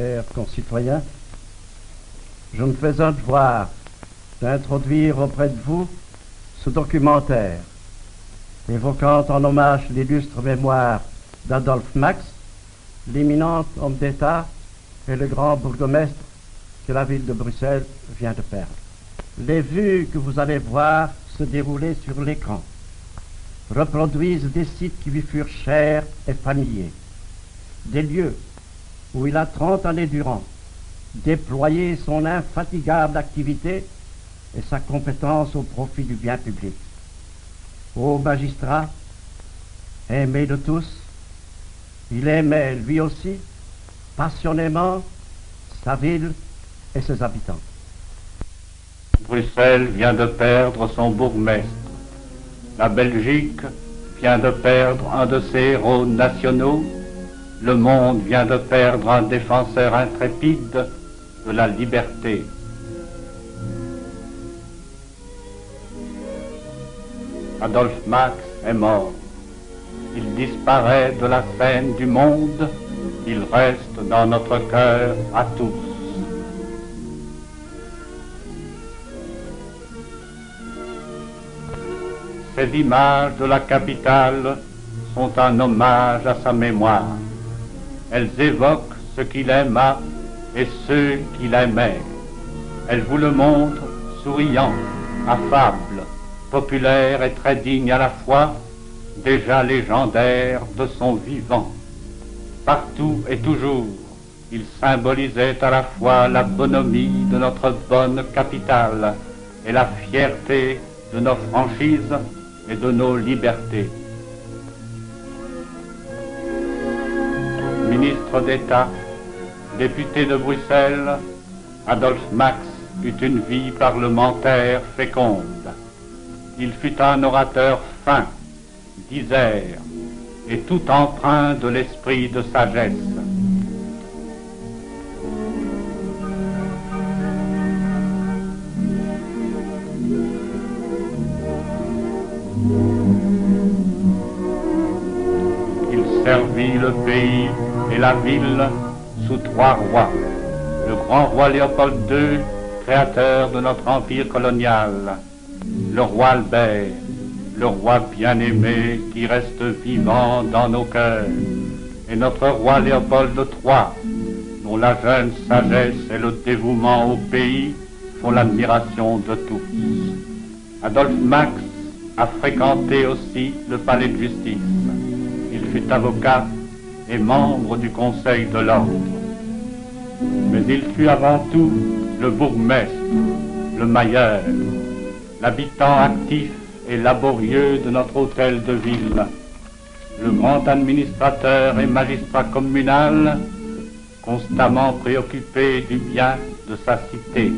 chers concitoyens, je me fais un devoir d'introduire auprès de vous ce documentaire évoquant en hommage l'illustre mémoire d'Adolphe Max, l'éminent homme d'État et le grand bourgmestre que la ville de Bruxelles vient de perdre. Les vues que vous allez voir se dérouler sur l'écran reproduisent des sites qui lui furent chers et familiers, des lieux où il a 30 années durant déployé son infatigable activité et sa compétence au profit du bien public. Ô magistrat, aimé de tous, il aimait lui aussi passionnément sa ville et ses habitants. Bruxelles vient de perdre son bourgmestre. La Belgique vient de perdre un de ses héros nationaux. Le monde vient de perdre un défenseur intrépide de la liberté. Adolphe Max est mort. Il disparaît de la scène du monde. Il reste dans notre cœur à tous. Ces images de la capitale sont un hommage à sa mémoire. Elles évoquent ce qu'il aima et ceux qu'il aimait. Elles vous le montrent souriant, affable, populaire et très digne à la fois, déjà légendaire de son vivant. Partout et toujours, il symbolisait à la fois la bonhomie de notre bonne capitale et la fierté de nos franchises et de nos libertés. Ministre d'État, député de Bruxelles, Adolphe Max eut une vie parlementaire féconde. Il fut un orateur fin, disert, et tout empreint de l'esprit de sagesse. Il servit le pays et la ville sous 3 rois. Le grand roi Léopold II, créateur de notre empire colonial. Le roi Albert, le roi bien-aimé qui reste vivant dans nos cœurs. Et notre roi Léopold III, dont la jeune sagesse et le dévouement au pays font l'admiration de tous. Adolphe Max a fréquenté aussi le palais de justice. Il fut avocat et membre du Conseil de l'Ordre. Mais il fut avant tout le bourgmestre, le mailleur, l'habitant actif et laborieux de notre hôtel de ville, le grand administrateur et magistrat communal, constamment préoccupé du bien de sa cité.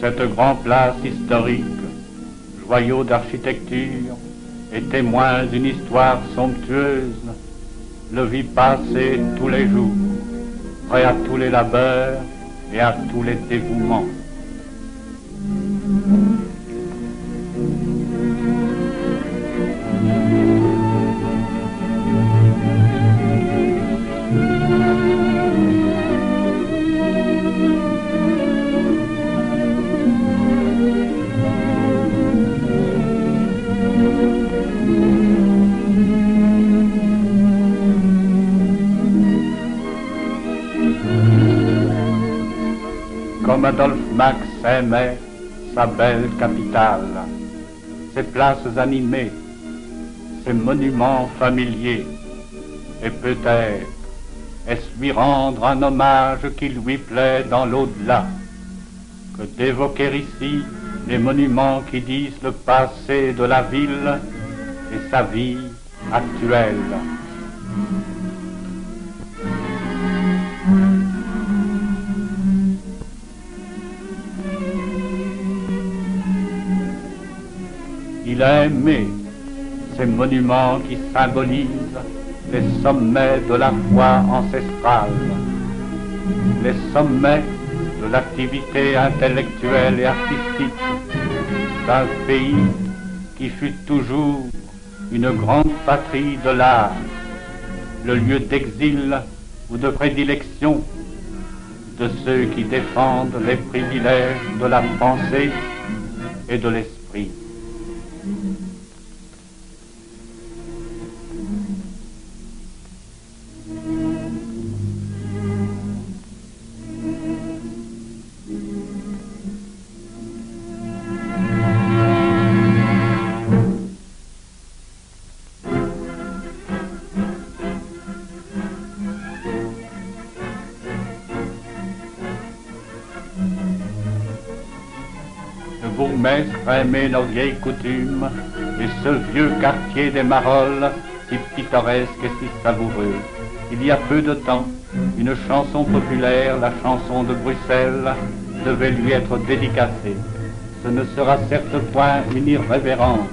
Cette grande place historique, joyau d'architecture et témoin d'une histoire somptueuse, le vit passer tous les jours, prêt à tous les labeurs et à tous les dévouements. Comme Adolphe Max aimait sa belle capitale, ses places animées, ses monuments familiers, et peut-être est-ce lui rendre un hommage qui lui plaît dans l'au-delà, que d'évoquer ici les monuments qui disent le passé de la ville et sa vie actuelle. Il a aimé ces monuments qui symbolisent les sommets de la foi ancestrale, les sommets de l'activité intellectuelle et artistique d'un pays qui fut toujours une grande patrie de l'art, le lieu d'exil ou de prédilection de ceux qui défendent les privilèges de la pensée et de l'esprit. Le bourgmestre aimait nos vieilles coutumes et ce vieux quartier des Marolles, si pittoresque et si savoureux. Il y a peu de temps, une chanson populaire, la chanson de Bruxelles, devait lui être dédicacée. Ce ne sera certes point une irrévérence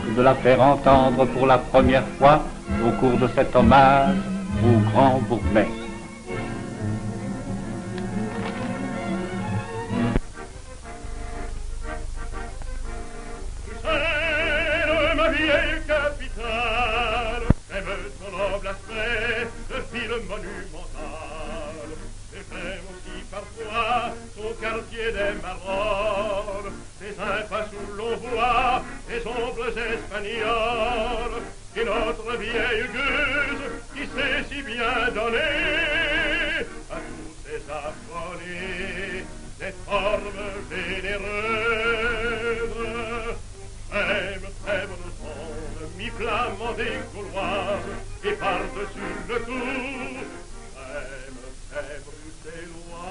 que de la faire entendre pour la première fois au cours de cet hommage au grand bourgmestre. Vieille capitale, j'aime son noble aspect, le style monumental. Et j'aime aussi parfois son quartier des Marolles, ses impasses où l'on voit les ombres espagnoles. Et notre vieille Guse qui sait si bien donner à tous ses abonnés des formes généreuses. J'aime le son mi-flamand des Gauloises et par-dessus le tout, j'aime ces bruxelloises.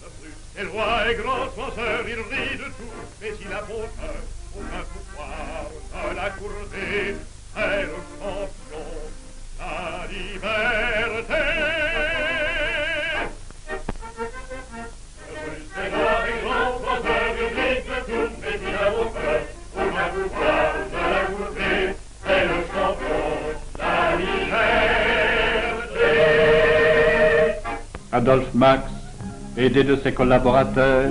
Le bruxellois est grand penseur, il rit de tout, mais il a bon cœur, aucun pouvoir de l'accorder. C'est le champion, la liberté. Adolphe Max, aidé de ses collaborateurs,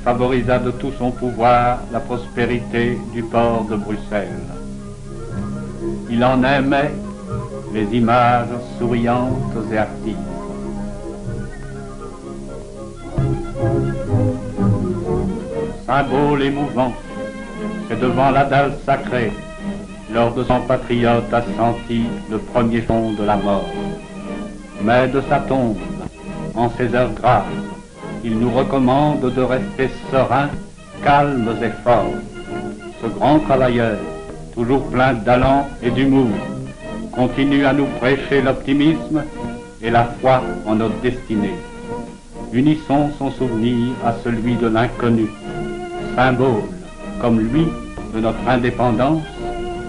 favorisa de tout son pouvoir la prospérité du port de Bruxelles. Il en aimait les images souriantes et actives. Symbole émouvant, c'est devant la dalle sacrée, lors de son patriote a senti le premier son de la mort. Mais de sa tombe, en ces heures grasses, il nous recommande de rester sereins, calmes et forts. Ce grand travailleur, toujours plein d'allant et d'humour, continue à nous prêcher l'optimisme et la foi en notre destinée. Unissons son souvenir à celui de l'inconnu, symbole, comme lui, de notre indépendance,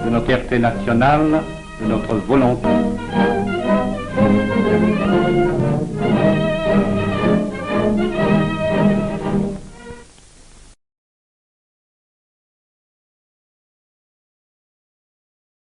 de notre fierté nationale, de notre volonté.